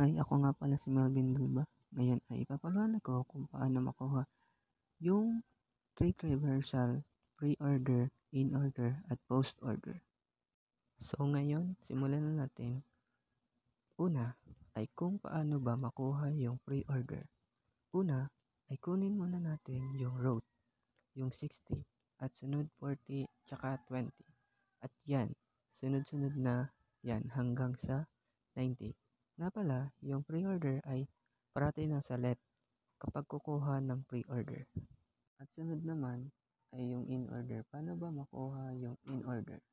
Hi, ako nga pala si Melvin Bilba. Ngayon ay ipapaliwanag ko kung paano makuha yung trade reversal, pre-order, in-order, at post-order. So ngayon, simulan na natin. Una ay kung paano ba makuha yung pre-order. Una ay kunin muna natin yung route, yung 60, at sunod 40, tsaka 20. At yan, sunod-sunod na yan hanggang sa 90. Na pala, yung pre-order ay parati nasa left kapag kukuha ng pre-order. At sunod naman ay yung in-order. Paano ba makuha yung in-order?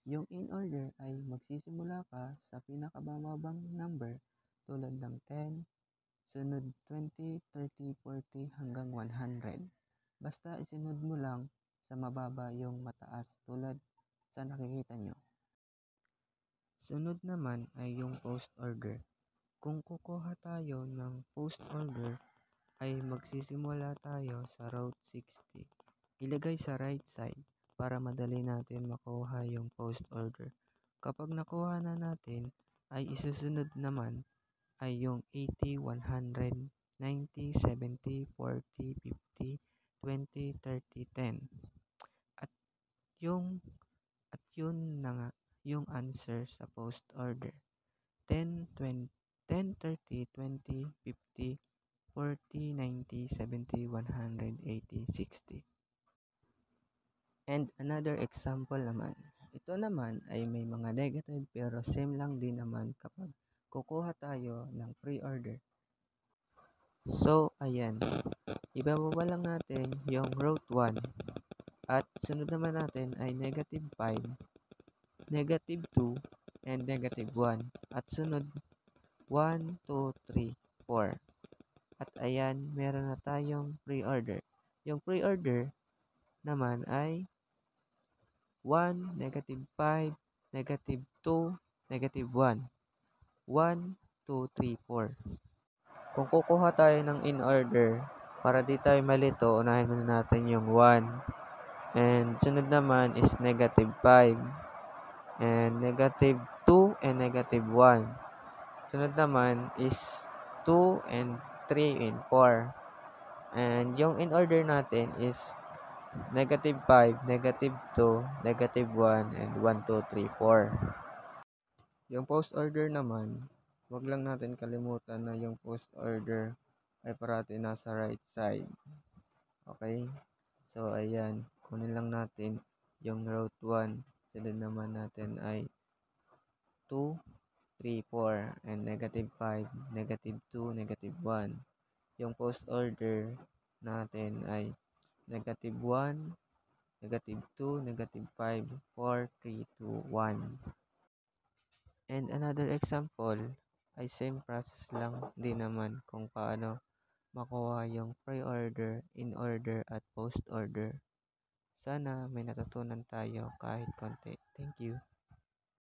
Yung in-order ay magsisimula ka sa pinakababang number tulad ng 10, sunod 20, 30, 40 hanggang 100. Basta isunod mo lang sa mababa yung mataas tulad sa nakikita nyo. Sunod naman ay yung post order. Kung kukuha tayo ng post order ay magsisimula tayo sa route 60. Ilagay sa right side para madali natin makuha yung post order. Kapag nakuha na natin ay isusunod naman ay yung 80, 100, 90, 70, 40, 50, 20, 30, 10. At yung at yun na nga yung answer sa post order. 10, 20, 10, 30, 20, 50, 40, 90, 70, 100, 80, 60. And another example naman. Ito naman ay may mga negative pero same lang din naman kapag kukuha tayo ng pre-order. So, ayan. Ibababa lang natin yung route 1. At sunod naman natin ay negative 5, negative 2, and negative 1. At sunod 1, 2, 3, 4. At ayan, meron na tayong pre-order. Yung pre-order naman ay 1, negative 5, negative 2, negative 1. 1, 2, 3, 4. Kung kukuha tayo ng in-order, para di tayo malito, unahin muna natin yung 1. And sunod naman is negative 5. And negative 2 and negative 1. Sunod naman is 2 and 3 and 4. And yung in-order natin is negative 5, negative 2, negative 1, and 1, 2, 3, 4. Yung post order naman, wag lang natin kalimutan na yung post order ay parati nasa right side. Okay? So, ayan. Kunin lang natin yung route 1. Sunod naman natin ay 2, 3, 4, and negative 5, negative 2, negative 1. Yung post order natin ay negative 1, negative 2, negative 5, 4, 3, 2, 1. And another example ay same process lang din naman kung paano makuha yung pre-order, in-order, at post-order. Sana may natutunan tayo kahit konti. Thank you.